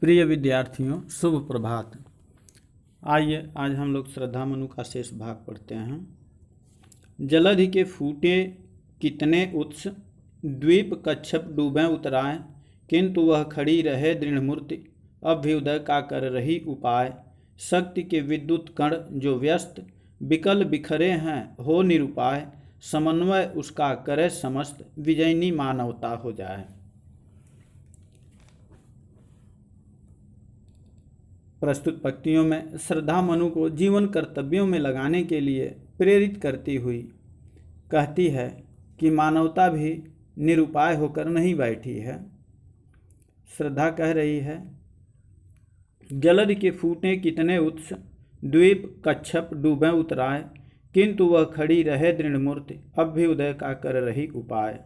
प्रिय विद्यार्थियों, शुभ प्रभात। आइए आज हम लोग श्रद्धा मनु का शेष भाग पढ़ते हैं। जलधि के फूटे कितने उत्स, द्वीप कच्छप डूबें उतराए, किंतु वह खड़ी रहे दृढ़ मूर्ति, अभ्युदय का कर रही उपाय। शक्ति के विद्युत कण जो व्यस्त, विकल बिखरे हैं हो निरुपाय, समन्वय उसका करे समस्त, विजयनी मानवता हो जाए। प्रस्तुत पंक्तियों में श्रद्धा मनु को जीवन कर्तव्यों में लगाने के लिए प्रेरित करती हुई कहती है कि मानवता भी निरुपाय होकर नहीं बैठी है। श्रद्धा कह रही है, जलध के फूटे कितने उत्स, द्वीप कच्छप डूबें उतराए, किंतु वह खड़ी रहे दृढ़ मूर्ति, अभ्युदय का कर रही उपाय।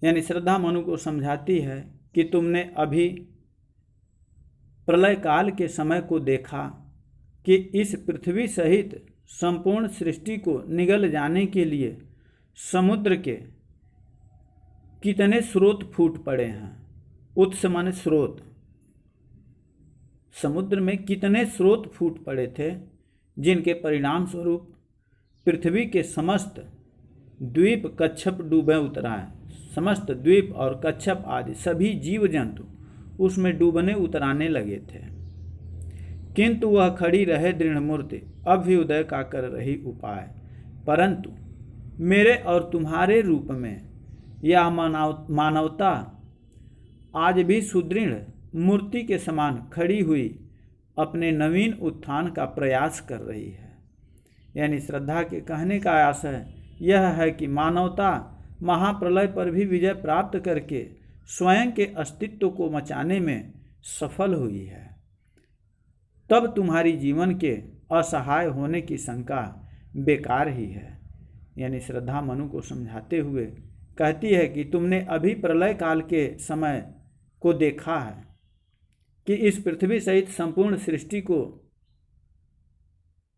यानी श्रद्धा मनु को समझाती है कि तुमने अभी प्रलय काल के समय को देखा कि इस पृथ्वी सहित संपूर्ण सृष्टि को निगल जाने के लिए समुद्र के कितने स्रोत फूट पड़े हैं। उत्स माने स्रोत, समुद्र में कितने स्रोत फूट पड़े थे, जिनके परिणाम स्वरूप पृथ्वी के समस्त द्वीप कच्छप डूबे उतराए। समस्त द्वीप और कच्छप आदि सभी जीव जंतु उसमें डूबने उतराने लगे थे, किंतु वह खड़ी रहे दृढ़ मूर्ति, अभ्युदय का कर रही उपाय। परंतु मेरे और तुम्हारे रूप में यह मानवता आज भी सुदृढ़ मूर्ति के समान खड़ी हुई अपने नवीन उत्थान का प्रयास कर रही है। यानी श्रद्धा के कहने का आशय यह है कि मानवता महाप्रलय पर भी विजय प्राप्त करके स्वयं के अस्तित्व को मचाने में सफल हुई है। तब तुम्हारी जीवन के असहाय होने की शंका बेकार ही है। यानी श्रद्धा मनु को समझाते हुए कहती है कि तुमने अभी प्रलय काल के समय को देखा है कि इस पृथ्वी सहित संपूर्ण सृष्टि को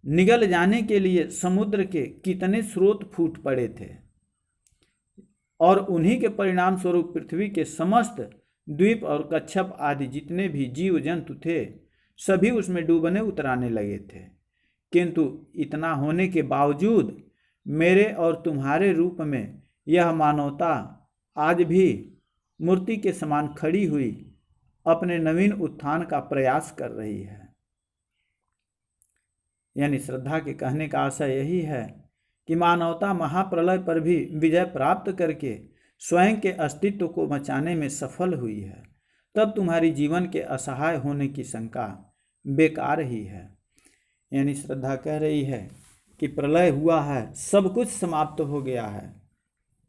निगल जाने के लिए समुद्र के कितने स्रोत फूट पड़े थे, और उन्हीं के परिणाम स्वरूप पृथ्वी के समस्त द्वीप और कच्छप आदि जितने भी जीव जंतु थे सभी उसमें डूबने उतराने लगे थे। किंतु इतना होने के बावजूद मेरे और तुम्हारे रूप में यह मानवता आज भी मूर्ति के समान खड़ी हुई अपने नवीन उत्थान का प्रयास कर रही है। यानी श्रद्धा के कहने का आशय यही है कि मानवता महाप्रलय पर भी विजय प्राप्त करके स्वयं के अस्तित्व को बचाने में सफल हुई है। तब तुम्हारी जीवन के असहाय होने की शंका बेकार ही है। यानी श्रद्धा कह रही है कि प्रलय हुआ है, सब कुछ समाप्त हो गया है,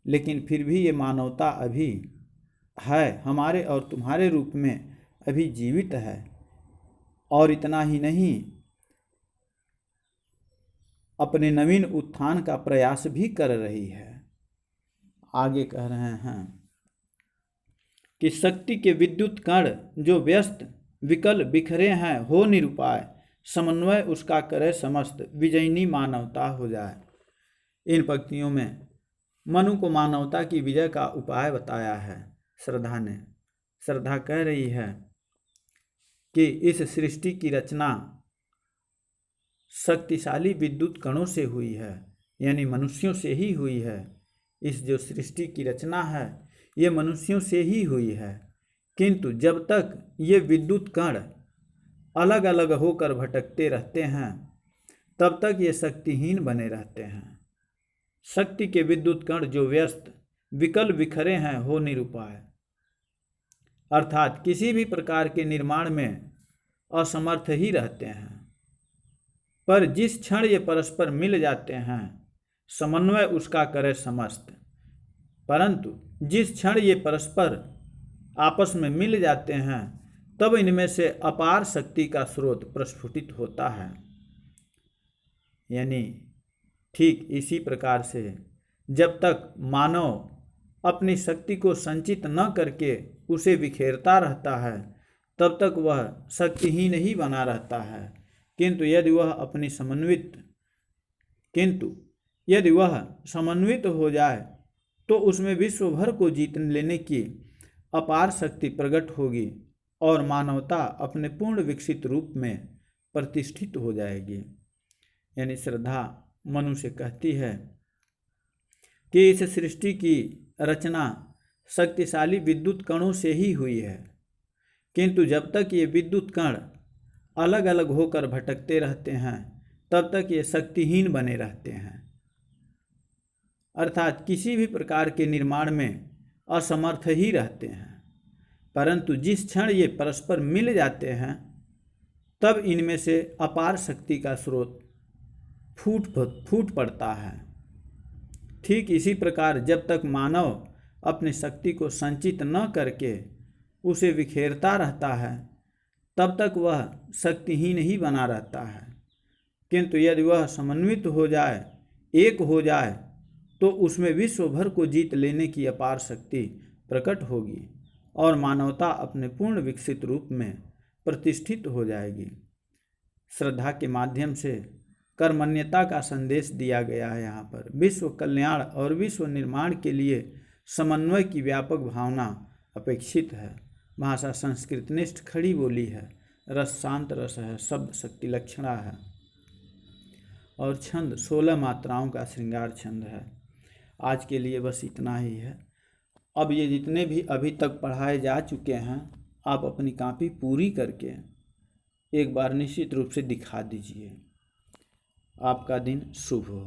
लेकिन फिर भी ये मानवता अभी है, हमारे और तुम्हारे रूप में अभी जीवित है। और इतना ही नहीं, अपने नवीन उत्थान का प्रयास भी कर रही है। आगे कह रहे हैं कि शक्ति के विद्युत कण जो व्यस्त, विकल बिखरे हैं हो निरुपाय, समन्वय उसका करे समस्त, विजयनी मानवता हो जाए। इन पंक्तियों में मनु को मानवता की विजय का उपाय बताया है श्रद्धा ने। श्रद्धा कह रही है कि इस सृष्टि की रचना शक्तिशाली विद्युत कणों से हुई है, यानी मनुष्यों से ही हुई है। इस जो सृष्टि की रचना है ये मनुष्यों से ही हुई है, किंतु जब तक ये विद्युत कण अलग अलग होकर भटकते रहते हैं तब तक ये शक्तिहीन बने रहते हैं। शक्ति के विद्युत कण जो व्यस्त, विकल बिखरे हैं हो निरुपाय, अर्थात किसी भी प्रकार के निर्माण में असमर्थ ही रहते हैं। पर जिस क्षण ये परस्पर मिल जाते हैं समन्वय उसका करे समस्त। परंतु जिस क्षण ये परस्पर आपस में मिल जाते हैं तब इनमें से अपार शक्ति का स्रोत प्रस्फुटित होता है। यानी ठीक इसी प्रकार से जब तक मानव अपनी शक्ति को संचित न करके उसे बिखेरता रहता है तब तक वह शक्तिहीन ही बना रहता है। किंतु यदि वह समन्वित हो जाए तो उसमें विश्व भर को जीत लेने की अपार शक्ति प्रकट होगी और मानवता अपने पूर्ण विकसित रूप में प्रतिष्ठित हो जाएगी। यानी श्रद्धा मनु से कहती है कि इस सृष्टि की रचना शक्तिशाली विद्युत कणों से ही हुई है, किंतु जब तक ये विद्युत कण अलग अलग होकर भटकते रहते हैं तब तक ये शक्तिहीन बने रहते हैं, अर्थात किसी भी प्रकार के निर्माण में असमर्थ ही रहते हैं। परंतु जिस क्षण ये परस्पर मिल जाते हैं तब इनमें से अपार शक्ति का स्रोत फूट पड़ता है। ठीक इसी प्रकार जब तक मानव अपनी शक्ति को संचित न करके उसे बिखेरता रहता है तब तक वह शक्तिहीन ही बना रहता है, किंतु यदि वह समन्वित हो जाए, एक हो जाए, तो उसमें विश्व भर को जीत लेने की अपार शक्ति प्रकट होगी और मानवता अपने पूर्ण विकसित रूप में प्रतिष्ठित हो जाएगी। श्रद्धा के माध्यम से कर्मण्यता का संदेश दिया गया है। यहाँ पर विश्व कल्याण और विश्व निर्माण के लिए समन्वय की व्यापक भावना अपेक्षित है। भाषा संस्कृतनिष्ठ खड़ी बोली है, रस शांत रस है, शब्द शक्ति लक्षणा है और छंद 16 मात्राओं का श्रृंगार छंद है। आज के लिए बस इतना ही है। अब ये जितने भी अभी तक पढ़ाए जा चुके हैं आप अपनी कॉपी पूरी करके एक बार निश्चित रूप से दिखा दीजिए। आपका दिन शुभ हो।